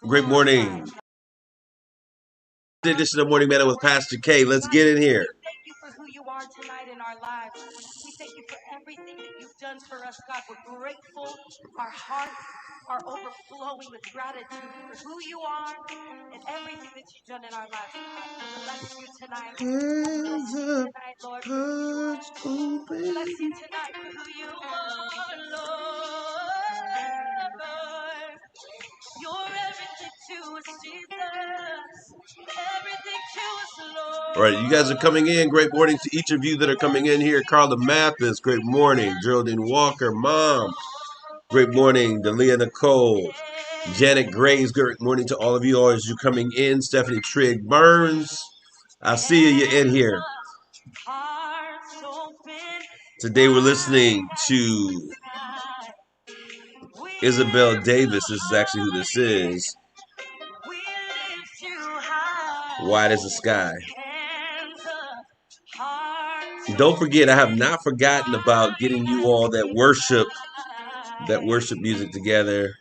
Great morning. Edition of Morning Manna with Pastor K. Let's get in here. Thank you for who you are tonight in our lives. We thank you for everything that you've done for us, God. We're grateful. Our hearts are overflowing with gratitude for who you are and everything that you've done in our lives. God, we bless you tonight. Bless you tonight, Lord, for who you are. Bless you tonight for who you are, Lord. You're everything to us, Jesus. Everything to us, Lord. All right, you guys are coming in. Great morning to each of you that are coming in here. Carla Mathis, great morning. Geraldine Walker, Mom, great morning. Dalia Nicole, Janet Graves, great morning to all of you all as you're coming in. Stephanie Trigg Burns, I see you in here. Today we're listening to Isabel Davis. This is actually who this is. Wide as the sky. Don't forget, I have not forgotten about getting you all that worship music together.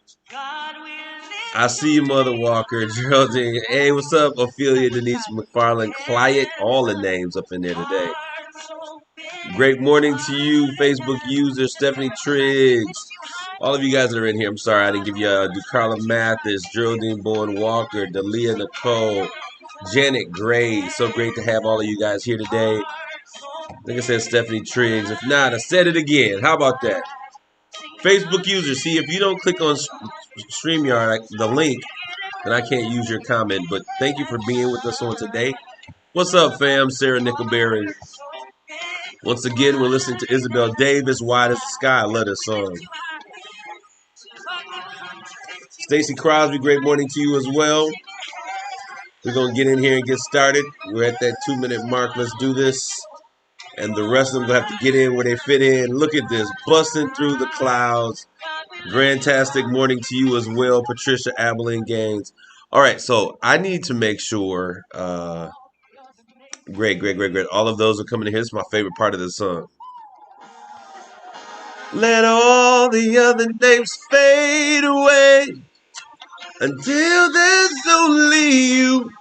I see you, Mother Walker, Geraldine. Hey, what's up, Ophelia, Denise McFarland, Clyde, all the names up in there today. Great morning to you, Facebook user, Stephanie Triggs. All of you guys that are in here, I'm sorry I didn't give you DeCarla Mathis, Geraldine Bowen Walker, Dalia Nicole, Janet Gray. So great to have all of you guys here today. Like I said, Stephanie Triggs. If not, I said it again. How about that? Facebook user, see, if you don't click on StreamYard, the link, then I can't use your comment. But thank you for being with us on today. What's up, fam? Sarah Nickelberry. Once again, we're listening to Isabel Davis, Wide as the Sky. I love this song. Stacy Crosby, great morning to you as well. We're going to get in here and get started. We're at that 2-minute mark. Let's do this. And the rest of them will have to get in where they fit in. Look at this, busting through the clouds. Fantastic morning to you as well, Patricia Abilene Gaines. All right, so I need to make sure. Great. All of those are coming in here. This is my favorite part of the song. Let all the other names fade away until there's only you.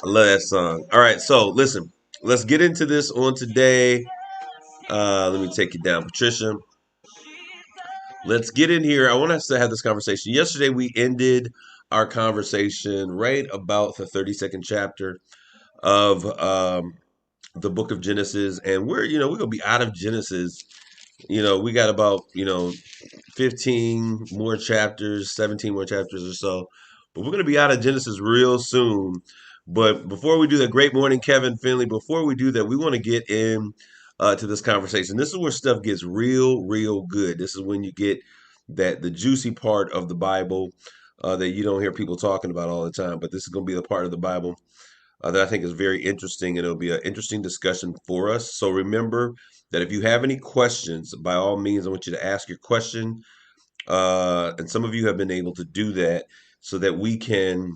I love that song. All right, so listen, let's get into this on today. Let me take you down, Patricia. Let's get in here. I want us to have this conversation. Yesterday, we ended our conversation right about the 32nd chapter of the book of Genesis. And we're going to be out of Genesis. We got about, 15 more chapters, 17 more chapters or so. But we're going to be out of Genesis real soon. But before we do that, great morning, Kevin Finley. Before we do that, we want to get in to this conversation. This is where stuff gets real good. This is when you get the juicy part of the Bible that you don't hear people talking about all the time. But this is going to be the part of the Bible that I think is very interesting, and it'll be an interesting discussion for us. So remember that if you have any questions, by all means, I want you to ask your question. And some of you have been able to do that so that we can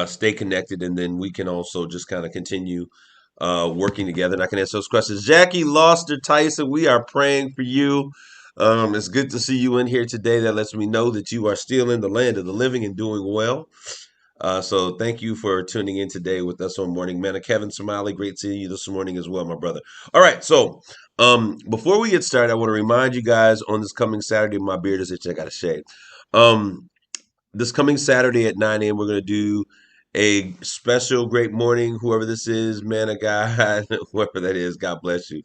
stay connected, and then we can also just kind of continue working together, and I can answer those questions. Jackie Loster Tyson, we are praying for you. It's good to see you in here today. That lets me know that you are still in the land of the living and doing well. So thank you for tuning in today with us on Morning Manna. Kevin Somali, great seeing you this morning as well, my brother. All right, so before we get started, I want to remind you guys on this coming Saturday, my beard is itching, I got to shave. This coming Saturday at 9 a.m., we're going to do a special great morning, whoever this is, man of God, whoever that is, God bless you.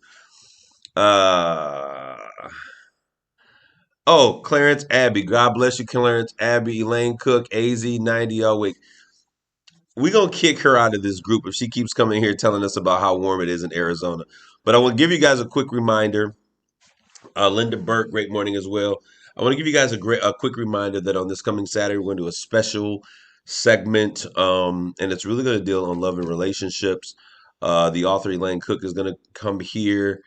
Clarence Abbey, God bless you, Clarence Abbey, Elaine Cook, AZ90 all week. We're going to kick her out of this group if she keeps coming here telling us about how warm it is in Arizona. But I want to give you guys a quick reminder. Linda Burke, great morning as well. I want to give you guys a quick reminder that on this coming Saturday, we're going to do a special segment, and it's really going to deal on love and relationships. The author, Elaine Cook, is going to come here.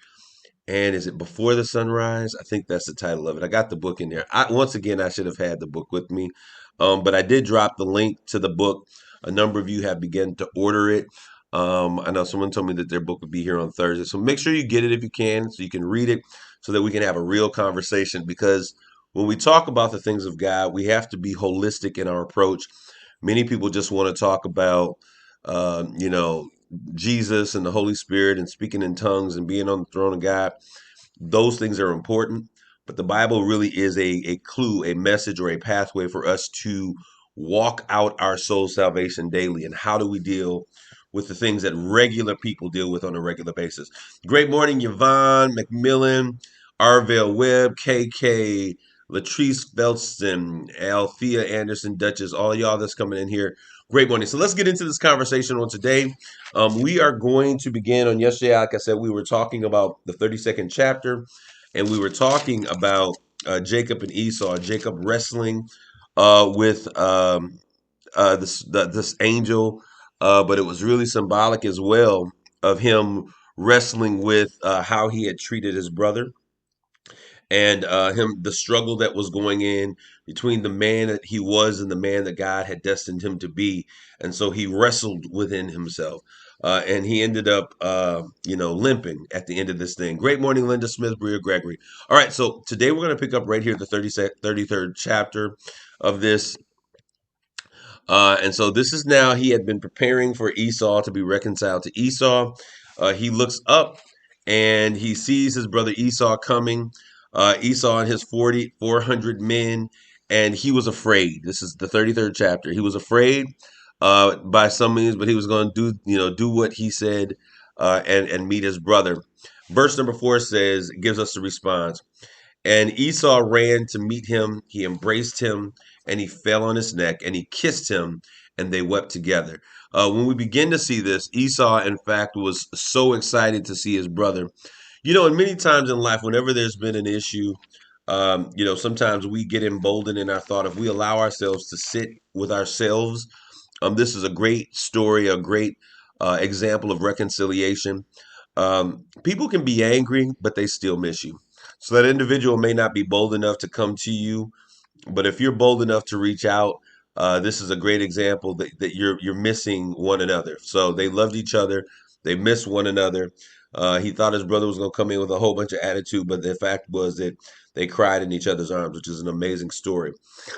And is it Before the Sunrise? I think that's the title of it. I got the book in there. Once again, I should have had the book with me. But I did drop the link to the book. A number of you have begun to order it. I know someone told me that their book would be here on Thursday. So make sure you get it if you can, so you can read it, so that we can have a real conversation. Because when we talk about the things of God, we have to be holistic in our approach. Many people just want to talk about, you know, Jesus and the Holy Spirit and speaking in tongues and being on the throne of God. Those things are important, but the Bible really is a clue, a message, or a pathway for us to walk out our soul salvation daily. And how do we deal with the things that regular people deal with on a regular basis? Great morning, Yvonne McMillan, Arvell Webb, KK, Latrice Felton, Althea Anderson, Duchess, all of y'all that's coming in here. Great morning. So let's get into this conversation on today. We are going to begin on yesterday. Like I said, we were talking about the 32nd chapter, and we were talking about Jacob and Esau, Jacob wrestling with this angel, but it was really symbolic as well of him wrestling with how he had treated his brother and the struggle that was going in between the man that he was and the man that God had destined him to be. And so he wrestled within himself. And he ended up, limping at the end of this thing. Great morning, Linda Smith, Bria Gregory. All right, so today we're going to pick up right here at the 33rd chapter of this. And so this is now, he had been preparing for Esau to be reconciled to Esau. He looks up and he sees his brother Esau coming. Esau and his 400 men, and he was afraid. This is the 33rd chapter. He was afraid by some means, but he was going to do what he said and meet his brother. Verse number 4 gives us the response. And Esau ran to meet him. He embraced him and he fell on his neck and he kissed him and they wept together. When we begin to see this, Esau, in fact, was so excited to see his brother. And many times in life, whenever there's been an issue, sometimes we get emboldened in our thought. If we allow ourselves to sit with ourselves, this is a great story, a great example of reconciliation. People can be angry, but they still miss you. So that individual may not be bold enough to come to you, but if you're bold enough to reach out, this is a great example that you're missing one another. So they loved each other, they missed one another. He thought his brother was going to come in with a whole bunch of attitude, but the fact was that they cried in each other's arms, which is an amazing story.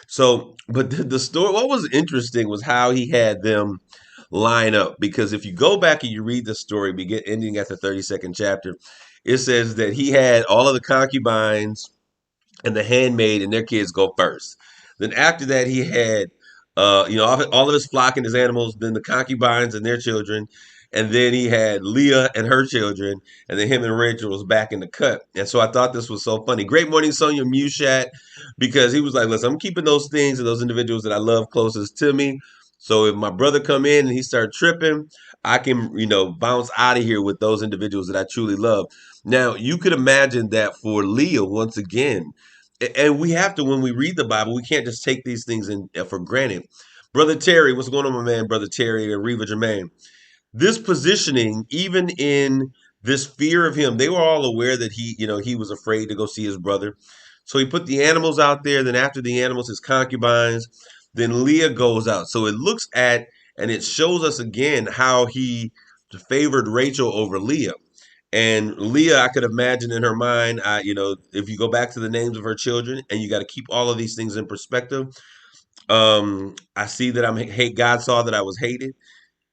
So, but the story, what was interesting was how he had them line up. Because if you go back and you read the story, ending at the 32nd chapter, it says that he had all of the concubines and the handmaid and their kids go first. Then after that, he had, all of his flock and his animals, then the concubines and their children. And then he had Leah and her children, and then him and Rachel was back in the cut. And so I thought this was so funny. Great morning, Sonia Mushat, because he was like, listen, I'm keeping those things and those individuals that I love closest to me. So if my brother come in and he start tripping, I can, bounce out of here with those individuals that I truly love. Now, you could imagine that for Leah, once again, and we have to, when we read the Bible, we can't just take these things for granted. Brother Terry, what's going on, my man, Brother Terry and Reva Jermaine? This positioning, even in this fear of him, they were all aware that he was afraid to go see his brother. So he put the animals out there. Then after the animals, his concubines. Then Leah goes out. So it looks at, and it shows us again how he favored Rachel over Leah. And Leah, I could imagine in her mind, if you go back to the names of her children, and you got to keep all of these things in perspective. I see that I'm hate. God saw that I was hated.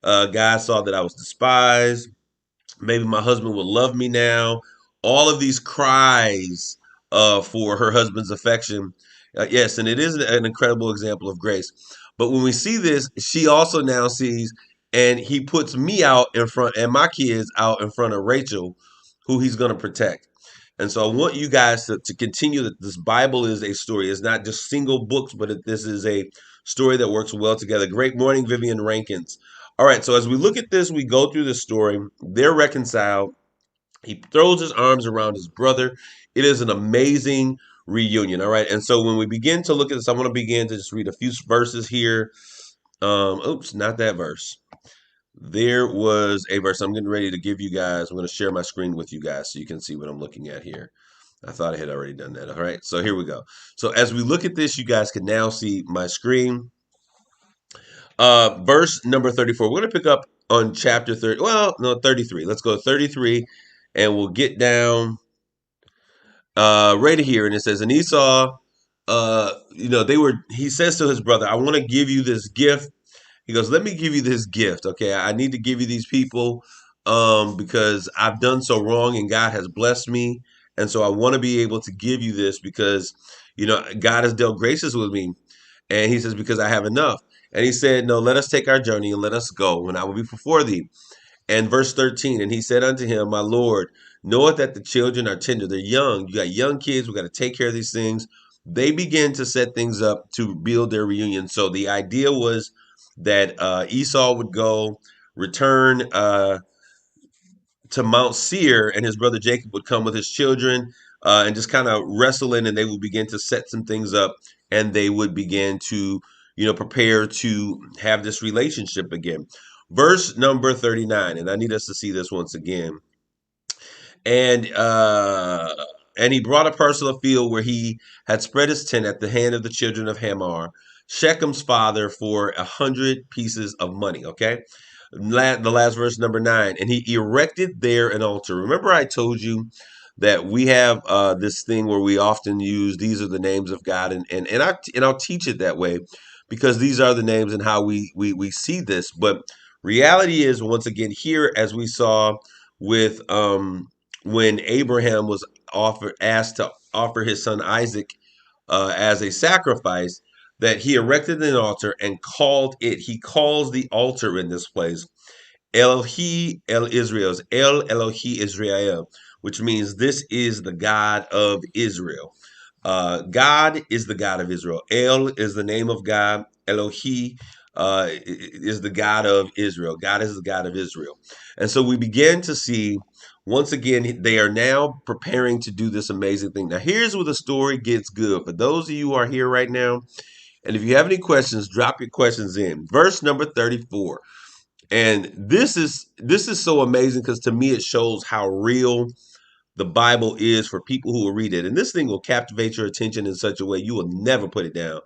God saw that I was despised. Maybe my husband will love me now. All of these cries for her husband's affection. Yes, and it is an incredible example of grace. But when we see this, she also now sees, and he puts me out in front and my kids out in front of Rachel, who he's going to protect. And so I want you guys to continue that this Bible is a story. It's not just single books, but this is a story that works well together. Great morning, Vivian Rankins. All right, so as we look at this, we go through the story. They're reconciled. He throws his arms around his brother. It is an amazing reunion. All right, and so when we begin to look at this, I want to begin to just read a few verses here. Oops, not that verse. There was a verse I'm getting ready to give you guys. I'm going to share my screen with you guys so you can see what I'm looking at here. I thought I had already done that. All right, so here we go. So as we look at this, you guys can now see my screen. Verse number 34. We're going to pick up on chapter 30. Well, no, 33. Let's go to 33, and we'll get down right here. And it says, and Esau he says to his brother, I want to give you this gift. He goes, let me give you this gift. Okay. I need to give you these people because I've done so wrong and God has blessed me. And so I want to be able to give you this because, God has dealt gracious with me. And he says, because I have enough. And he said, no, let us take our journey and let us go, and I will be before thee. And verse 13, and he said unto him, my Lord, knoweth that the children are tender. They're young. You got young kids. We got to take care of these things. They begin to set things up to build their reunion. So the idea was that Esau would go, return to Mount Seir, and his brother Jacob would come with his children and just kind of wrestle in, and they would begin to set some things up, and they would begin to, prepare to have this relationship again. Verse number 39, and I need us to see this once again. And he brought a parcel of field where he had spread his tent at the hand of the children of Hamor, Shechem's father, for 100 pieces of money. Okay, the last verse, number 9, and he erected there an altar. Remember, I told you that we have this thing where we often use these are the names of God, and I'll teach it that way because these are the names and how we see this. But reality is, once again, here as we saw with when Abraham was asked to offer his son Isaac as a sacrifice, that he erected an altar and called it. He calls the altar in this place Elohi El Israel, El Elohi Israel, which means this is the God of Israel. God is the God of Israel. El is the name of God. Elohi is the God of Israel. God is the God of Israel. And so we begin to see, once again, they are now preparing to do this amazing thing. Now, here's where the story gets good. For those of you who are here right now, and if you have any questions, drop your questions in. Verse number 34. And this is so amazing because to me it shows how real the Bible is for people who will read it. And this thing will captivate your attention in such a way you will never put it down.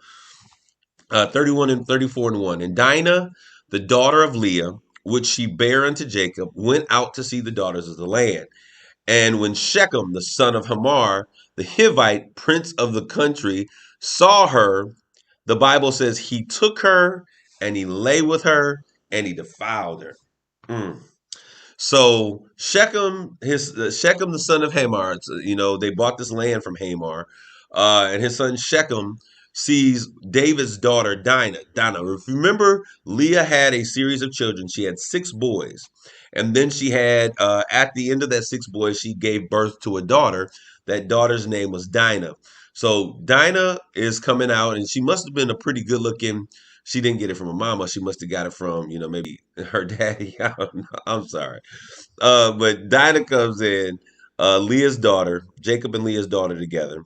31 and 34 and 1. And Dinah, the daughter of Leah, which she bare unto Jacob, went out to see the daughters of the land. And when Shechem, the son of Hamor, the Hivite, prince of the country, saw her, the Bible says he took her and he lay with her and he defiled her. Mm. So Shechem, the son of Hamor, they bought this land from Hamor, and his son Shechem sees David's daughter Dinah. If you remember, Leah had a series of children. She had 6 boys, and then she had at the end of that 6 boys, she gave birth to a daughter. That daughter's name was Dinah. So Dinah is coming out, and she must have been a pretty good looking. She didn't get it from her mama. She must have got it from, maybe her daddy. I don't know. I'm sorry. But Dinah comes in, Leah's daughter, Jacob and Leah's daughter together,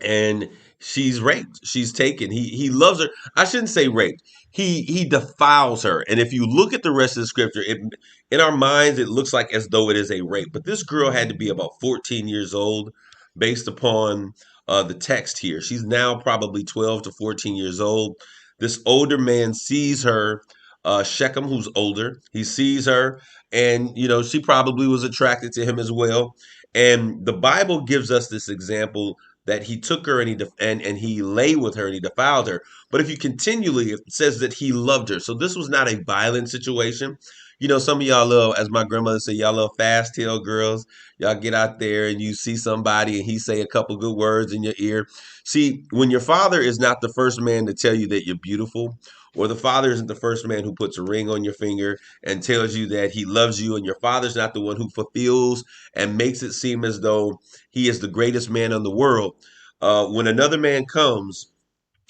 and she's raped. She's taken. He loves her. I shouldn't say raped. He defiles her. And if you look at the rest of the scripture, in our minds it looks like as though it is a rape. But this girl had to be about 14 years old, based upon the text here. She's now probably 12 to 14 years old. This older man sees her, Shechem, who's older. He sees her, and she probably was attracted to him as well. And the Bible gives us this example that he took her and he lay with her and he defiled her. But if you continually, it says that he loved her. So this was not a violent situation. Some of y'all love, as my grandmother said, y'all love fast tail girls. Y'all get out there and you see somebody and he say a couple good words in your ear. See, when your father is not the first man to tell you that you're beautiful, or the father isn't the first man who puts a ring on your finger and tells you that he loves you, and your father's not the one who fulfills and makes it seem as though he is the greatest man in the world. When another man comes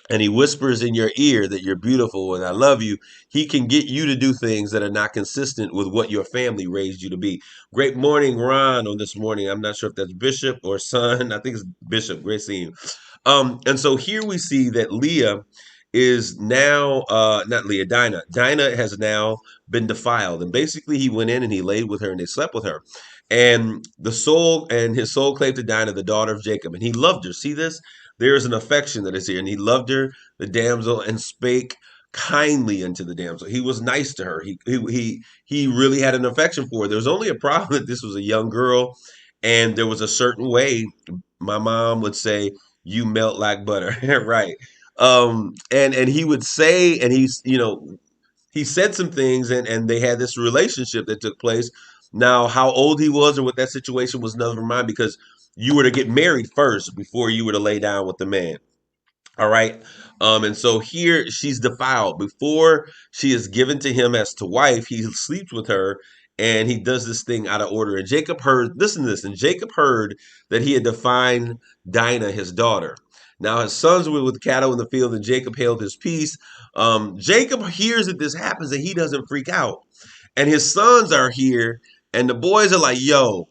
and he whispers in your ear that you're beautiful and I love you, he can get you to do things that are not consistent with what your family raised you to be. Great morning, Ron, on this morning. I'm not sure if that's Bishop or son. I think it's Bishop. Great seeing you. And so here we see that Leah is now, not Leah, Dinah. Dinah has now been defiled. And basically he went in and he laid with her and they slept with her. And his soul clave to Dinah, the daughter of Jacob, and he loved her. See this? There is an affection that is here. And he loved her, the damsel, and spake kindly unto the damsel. He was nice to her. He really had an affection for her. There was only a problem that this was a young girl, and there was a certain way my mom would say you melt like butter. Right. And he would say, and he's, he said some things, and they had this relationship that took place. Now, how old he was or what that situation was, never mind, because you were to get married first before you were to lay down with the man. All right. And so here she's defiled. Before she is given to him as to wife, he sleeps with her and he does this thing out of order. And Jacob heard, listen to this, and Jacob heard that he had defined Dinah, his daughter. Now his sons were with cattle in the field, and Jacob held his peace. Jacob hears that this happens and he doesn't freak out. And his sons are here, and the boys are like, yo,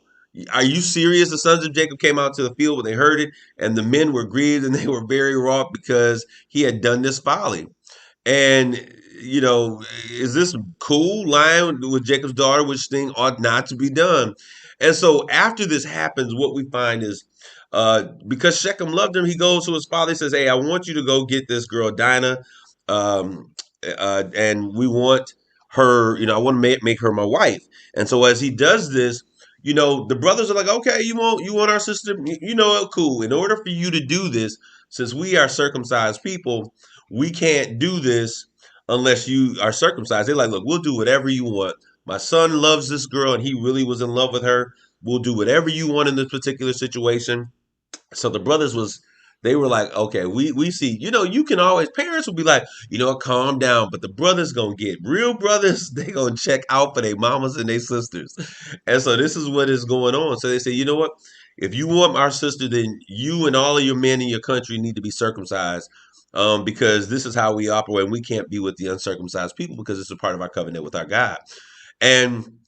are you serious? The sons of Jacob came out to the field when they heard it, and the men were grieved and they were very wroth because he had done this folly. And is this cool, lying with Jacob's daughter, which thing ought not to be done? And so after this happens, what we find is, because Shechem loved him, he goes to his father. He says, "Hey, I want you to go get this girl Dinah, um, and we want her. I want to make her my wife." And so as he does this, the brothers are like, "Okay, you want our sister? Cool. In order for you to do this, since we are circumcised people, we can't do this unless you are circumcised." They're like, "Look, we'll do whatever you want. My son loves this girl, and he really was in love with her. We'll do whatever you want in this particular situation." So the brothers they were like, okay, we see, you can always, parents will be like, calm down, but the brothers gonna get real brothers. They gonna check out for their mamas and their sisters. And so this is what is going on. So they say, you know what? If you want our sister, then you and all of your men in your country need to be circumcised, because this is how we operate. And we can't be with the uncircumcised people because it's a part of our covenant with our God. And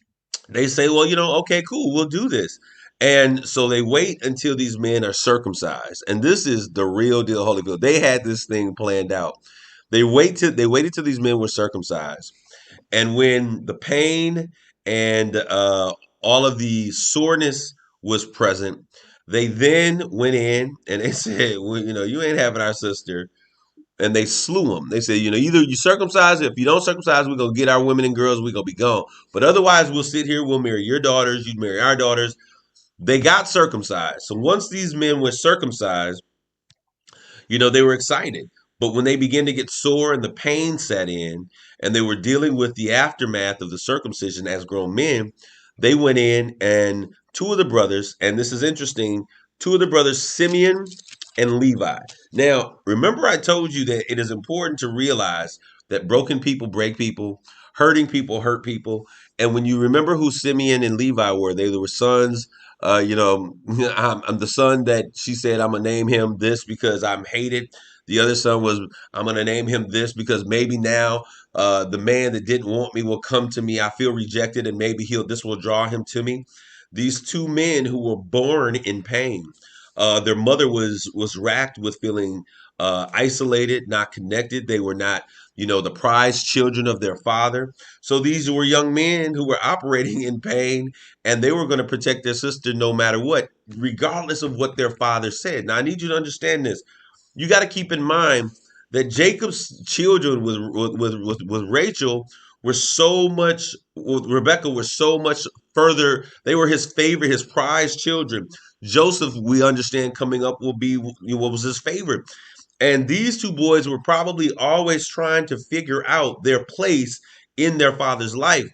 they say, well, okay, cool, we'll do this. And so they wait until these men are circumcised. And this is the real deal, Holyfield. They had this thing planned out. They waited till these men were circumcised. And when the pain and all of the soreness was present, they then went in and they said, well, you ain't having our sister. And they slew him. They said, either you circumcise, if you don't circumcise, we're going to get our women and girls, we're going to be gone. But otherwise, we'll sit here, we'll marry your daughters, you marry our daughters. They got circumcised. So once these men were circumcised, they were excited. But when they began to get sore and the pain set in, and they were dealing with the aftermath of the circumcision as grown men, they went in, and two of the brothers, and this is interesting, two of the brothers, Simeon and Levi. Now, remember I told you that it is important to realize that broken people break people, hurting people hurt people. And when you remember who Simeon and Levi were, they were sons. I'm the son that she said, I'm going to name him this because I'm hated. The other son was, I'm going to name him this because maybe now the man that didn't want me will come to me. I feel rejected, and maybe this will draw him to me. These two men who were born in pain. Their mother was racked with feeling isolated, not connected. They were not, the prized children of their father. So these were young men who were operating in pain, and they were going to protect their sister no matter what, regardless of what their father said. Now, I need you to understand this. You got to keep in mind that Jacob's children with Rachel were so much, with Rebecca, were so much further. They were his favorite, his prized children. Joseph, we understand, coming up will be what was his favorite. And these two boys were probably always trying to figure out their place in their father's life.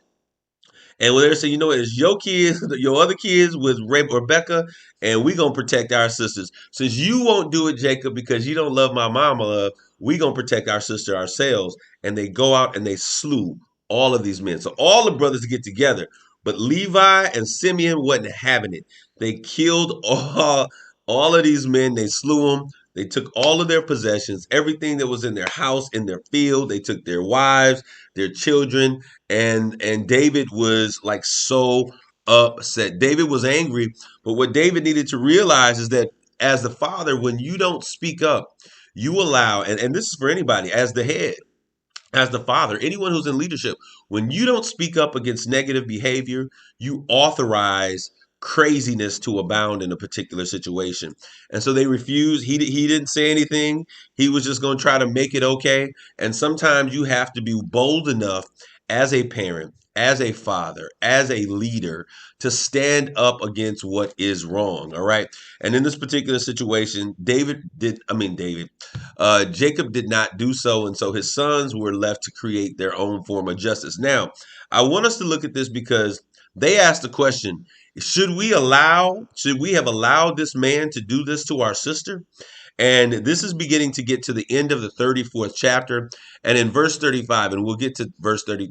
And when they're saying, it's your kids, your other kids with Rebecca, and we going to protect our sisters. Since you won't do it, Jacob, because you don't love my mama, we going to protect our sister ourselves. And they go out and they slew all of these men. So all the brothers get together. But Levi and Simeon wasn't having it. They killed all of these men. They slew them. They took all of their possessions, everything that was in their house, in their field. They took their wives, their children, and David was like so upset. David was angry, but what David needed to realize is that as the father, when you don't speak up, you allow, and this is for anybody, as the head, as the father, anyone who's in leadership, when you don't speak up against negative behavior, you authorize craziness to abound in a particular situation. And so they refused. He didn't say anything. He was just going to try to make it okay. And sometimes you have to be bold enough as a parent, as a father, as a leader, to stand up against what is wrong. All right. And in this particular situation, Jacob did not do so. And so his sons were left to create their own form of justice. Now, I want us to look at this because they asked the question, should we have allowed this man to do this to our sister? And this is beginning to get to the end of the 34th chapter. And in verse 35, and we'll get to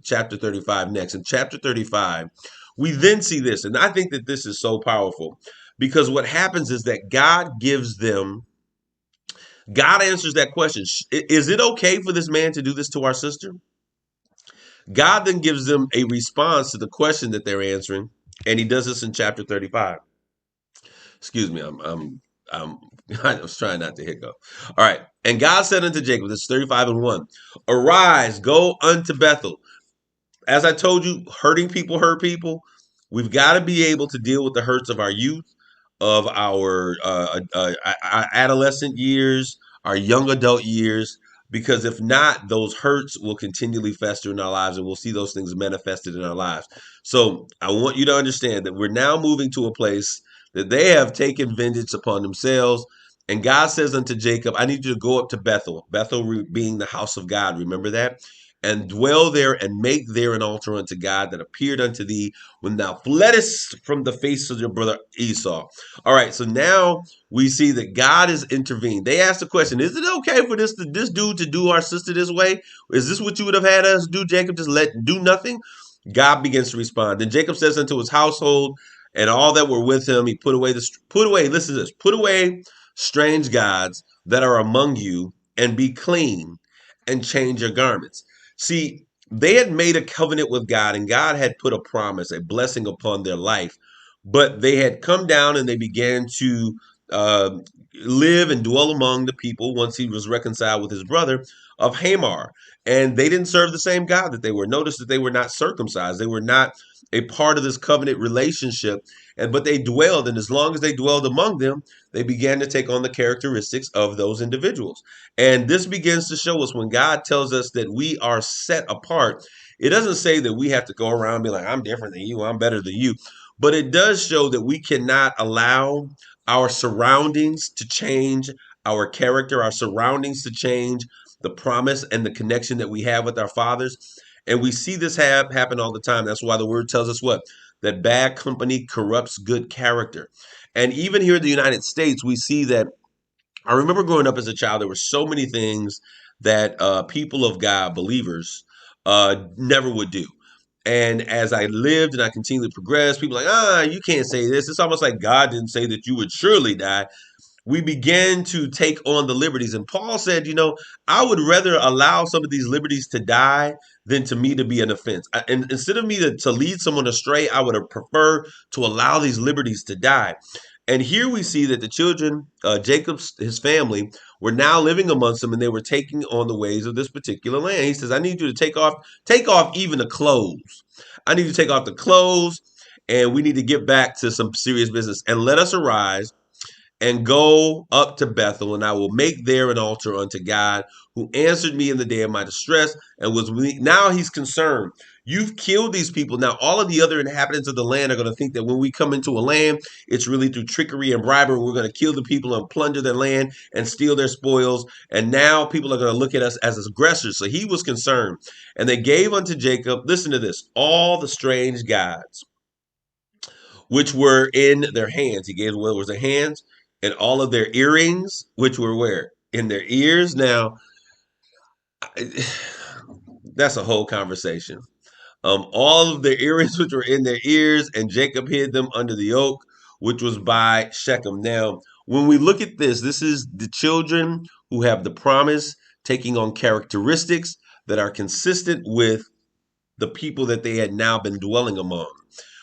chapter 35 next. In chapter 35, we then see this. And I think that this is so powerful because what happens is that God answers that question. Is it okay for this man to do this to our sister? God then gives them a response to the question that they're answering. And he does this in chapter 35. Excuse me, I was trying not to hiccup. All right. And God said unto Jacob, this is 35:1, arise, go unto Bethel. As I told you, hurting people hurt people. We've got to be able to deal with the hurts of our youth, of our adolescent years, our young adult years, because if not, those hurts will continually fester in our lives and we'll see those things manifested in our lives. So I want you to understand that we're now moving to a place that they have taken vengeance upon themselves. And God says unto Jacob, I need you to go up to Bethel, Bethel being the house of God. Remember that? And dwell there and make there an altar unto God that appeared unto thee when thou fleddest from the face of your brother Esau. All right, so now we see that God has intervened. They asked the question, is it okay for this dude to do our sister this way? Is this what you would have had us do, Jacob? Just do nothing? God begins to respond. Then Jacob says unto his household and all that were with him, he put away, listen to this, put away strange gods that are among you and be clean and change your garments. See, they had made a covenant with God and God had put a promise, a blessing upon their life, but they had come down and they began to live and dwell among the people once he was reconciled with his brother of Hamor. And they didn't serve the same God that they were. Notice that they were not circumcised. They were not a part of this covenant relationship. But they dwelled, and as long as they dwelled among them, they began to take on the characteristics of those individuals. And this begins to show us when God tells us that we are set apart, it doesn't say that we have to go around and be like, I'm different than you, I'm better than you. But it does show that we cannot allow our surroundings to change our character, our surroundings to change the promise and the connection that we have with our fathers. And we see this happen all the time. That's why the word tells us what? That bad company corrupts good character. And even here in the United States, we see that. I remember growing up as a child, there were so many things that people of God, believers, never would do. And as I lived and I continually progressed, people like, you can't say this. It's almost like God didn't say that you would surely die. We began to take on the liberties. And Paul said, I would rather allow some of these liberties to die than to me to be an offense. And instead of me to lead someone astray, I would have preferred to allow these liberties to die. And here we see that the children, his family, were now living amongst them and they were taking on the ways of this particular land. He says, I need you to take off even the clothes. I need you to take off the clothes and we need to get back to some serious business. And let us arise and go up to Bethel, and I will make there an altar unto God, who answered me in the day of my distress, and was with me. Now he's concerned. You've killed these people. Now all of the other inhabitants of the land are going to think that when we come into a land, it's really through trickery and bribery. We're going to kill the people and plunder their land and steal their spoils. And now people are going to look at us as aggressors. So he was concerned. And they gave unto Jacob, listen to this, all the strange gods which were in their hands. He gave what was their hands, and all of their earrings, which were where? In their ears. Now, that's a whole conversation. All of their earrings, which were in their ears, and Jacob hid them under the oak, which was by Shechem. Now, when we look at this is the children who have the promise taking on characteristics that are consistent with the people that they had now been dwelling among.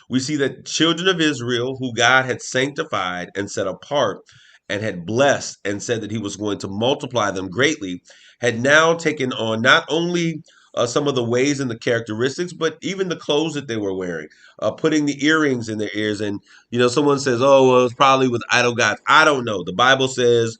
We see that children of Israel, who God had sanctified and set apart and had blessed and said that he was going to multiply them greatly, had now taken on not only some of the ways and the characteristics, but even the clothes that they were wearing, putting the earrings in their ears. And, someone says, oh, well, it's probably with idol gods. I don't know. The Bible says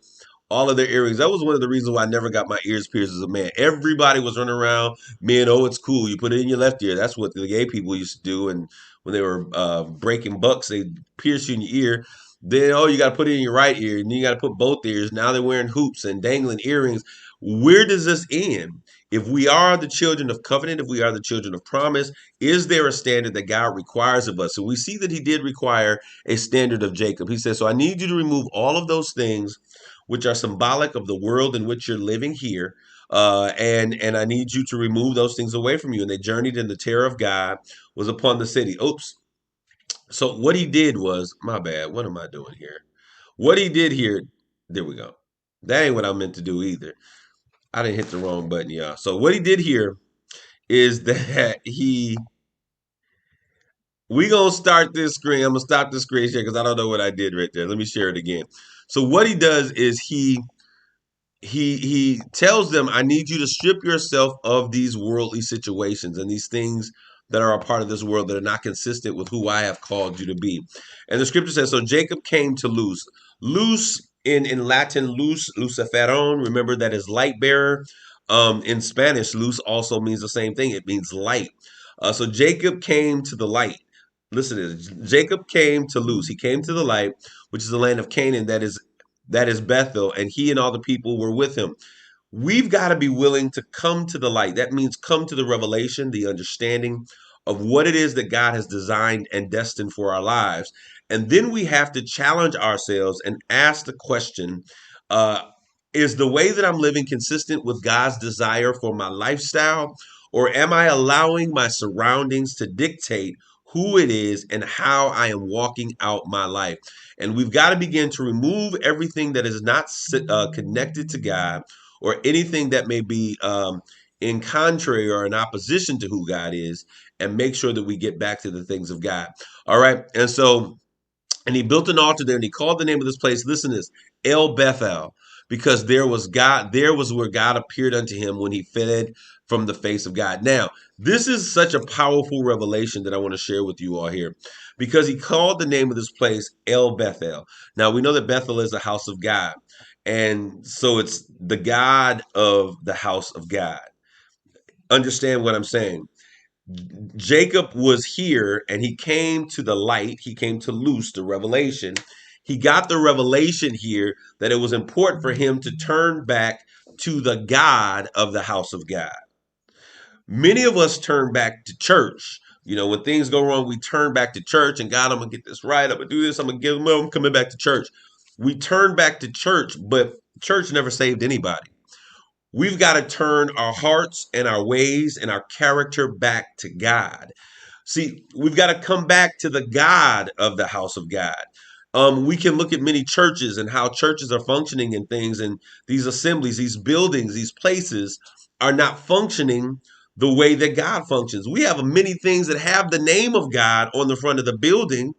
all of their earrings. That was one of the reasons why I never got my ears pierced as a man. Everybody was running around, man, oh, it's cool. You put it in your left ear. That's what the gay people used to do. And when they were breaking bucks, they pierce you in your ear. Then, oh, you got to put it in your right ear. And then you got to put both ears. Now they're wearing hoops and dangling earrings. Where does this end? If we are the children of covenant, if we are the children of promise, is there a standard that God requires of us? And we see that he did require a standard of Jacob. He says, so I need you to remove all of those things which are symbolic of the world in which you're living here. And I need you to remove those things away from you. And they journeyed, and the terror of God was upon the city. Oops. So what he did was, my bad. What am I doing here? What he did here, there we go. That ain't what I meant to do either. I didn't hit the wrong button, y'all. So what he did here is that we gonna start this screen. I'm gonna stop the screen share because I don't know what I did right there. Let me share it again. So what he does is he tells them, I need you to strip yourself of these worldly situations and these things that are a part of this world that are not consistent with who I have called you to be. And the scripture says, so Jacob came to Luz. Luz in Latin, Luz, Luciferon, remember that is light bearer. In Spanish, Luz also means the same thing. It means light. So Jacob came to the light. Listen to this. Jacob came to Luz. He came to the light, which is the land of Canaan, that is Bethel, and he and all the people were with him. We've got to be willing to come to the light. That means come to the revelation, the understanding of what it is that God has designed and destined for our lives. And then we have to challenge ourselves and ask the question, is the way that I'm living consistent with God's desire for my lifestyle? Or am I allowing my surroundings to dictate who it is and how I am walking out my life? And we've got to begin to remove everything that is not connected to God, or anything that may be in contrary or in opposition to who God is, and make sure that we get back to the things of God. All right. And he built an altar there, and he called the name of this place, listen to this, El Bethel, because there was where God appeared unto him when he fled from the face of God. Now, this is such a powerful revelation that I want to share with you all here, because he called the name of this place El Bethel. Now, we know that Bethel is the house of God. And so it's the God of the house of God. Understand what I'm saying? Jacob was here, and he came to the light. He came to Luz, the revelation. He got the revelation here that it was important for him to turn back to the God of the house of God. Many of us turn back to church. You know, when things go wrong, we turn back to church, and God, I'm going to get this right. I'm going to do this. I'm coming back to church. We turn back to church, but church never saved anybody. We've got to turn our hearts and our ways and our character back to God. See, we've got to come back to the God of the house of God. We can look at many churches and how churches are functioning and things, and these assemblies, these buildings, these places are not functioning the way that God functions. We have many things that have the name of God on the front of the building,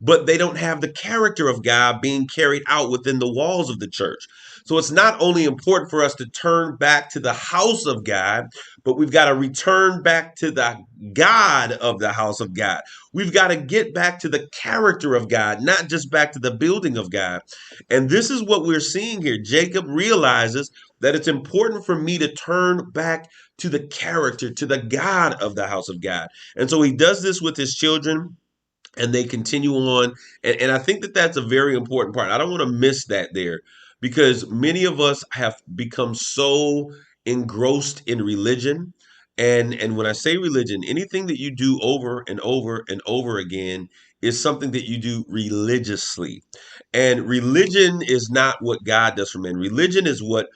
but they don't have the character of God being carried out within the walls of the church. So it's not only important for us to turn back to the house of God, but we've got to return back to the God of the house of God. We've got to get back to the character of God, not just back to the building of God. And this is what we're seeing here. Jacob realizes that it's important for me to turn back to the character, to the God of the house of God. And so he does this with his children, and they continue on. And I think that that's a very important part. I don't want to miss that there, because many of us have become so engrossed in religion. And when I say religion, anything that you do over and over and over again is something that you do religiously. And religion is not what God does for man. Religion is what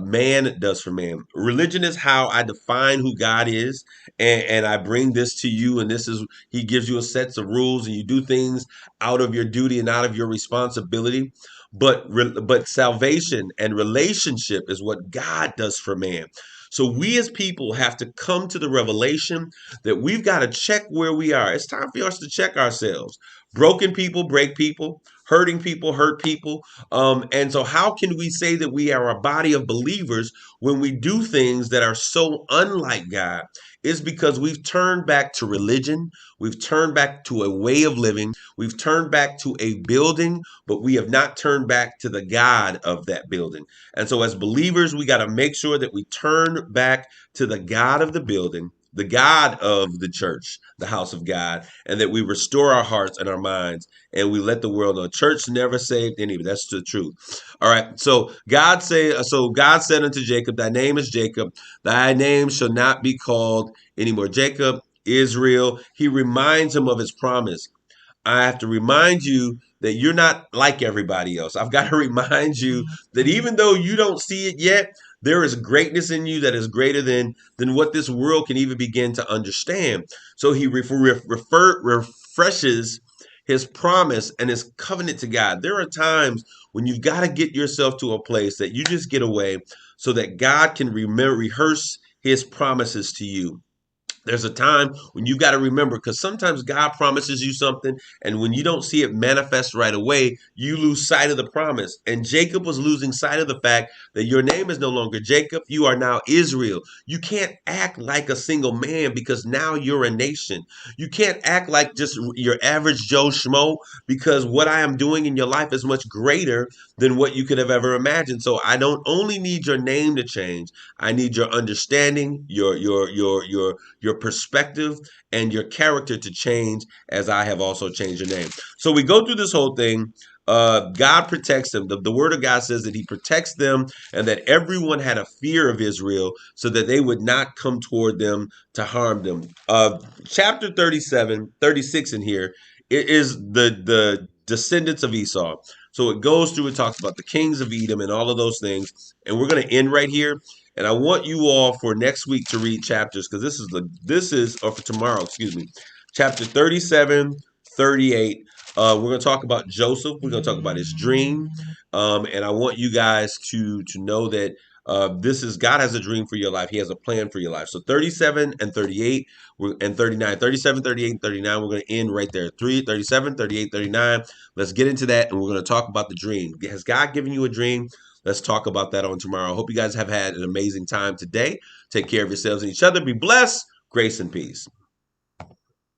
man does for man. Religion is how I define who God is, and I bring this to you, and this is, he gives you a sets of rules, and you do things out of your duty and out of your responsibility. But salvation and relationship is what God does for man. So we as people have to come to the revelation that we've got to check where we are. It's time for us to check ourselves. Broken people break people. Hurting people hurt people. And so, how can we say that we are a body of believers when we do things that are so unlike God? It's because we've turned back to religion. We've turned back to a way of living. We've turned back to a building, but we have not turned back to the God of that building. And so, as believers, we got to make sure that we turn back to the God of the building, the God of the church, the house of God, and that we restore our hearts and our minds and we let the world know. Church never saved anybody. That's the truth. All right. So God said unto Jacob, thy name is Jacob, thy name shall not be called anymore Jacob, Israel. He reminds him of his promise. I have to remind you that you're not like everybody else. I've got to remind you that even though you don't see it yet, there is greatness in you that is greater than what this world can even begin to understand. So he refreshes his promise and his covenant to God. There are times when you've got to get yourself to a place that you just get away so that God can rehearse his promises to you. There's a time when you got to remember, because sometimes God promises you something, and when you don't see it manifest right away, you lose sight of the promise. And Jacob was losing sight of the fact that your name is no longer Jacob, you are now Israel. You can't act like a single man because now you're a nation. You can't act like just your average Joe Schmo because what I am doing in your life is much greater than what you could have ever imagined. So I don't only need your name to change, I need your understanding, your perspective and your character to change as I have also changed your name. So we go through this whole thing. God protects them. The word of God says that he protects them and that everyone had a fear of Israel so that they would not come toward them to harm them. Chapter 37, 36 in here, it is the descendants of Esau. So it goes through, it talks about the kings of Edom and all of those things. And we're going to end right here. And I want you all for next week to read chapters because or for tomorrow, excuse me, chapter 37, 38. We're going to talk about Joseph. We're going to talk about his dream. And I want you guys to know that God has a dream for your life. He has a plan for your life. So 37 and 38 and 39, 37, 38, and 39, we're going to end right there. 37, 38, 39. Let's get into that. And we're going to talk about the dream. Has God given you a dream? Let's talk about that on tomorrow. I hope you guys have had an amazing time today. Take care of yourselves and each other. Be blessed. Grace and peace.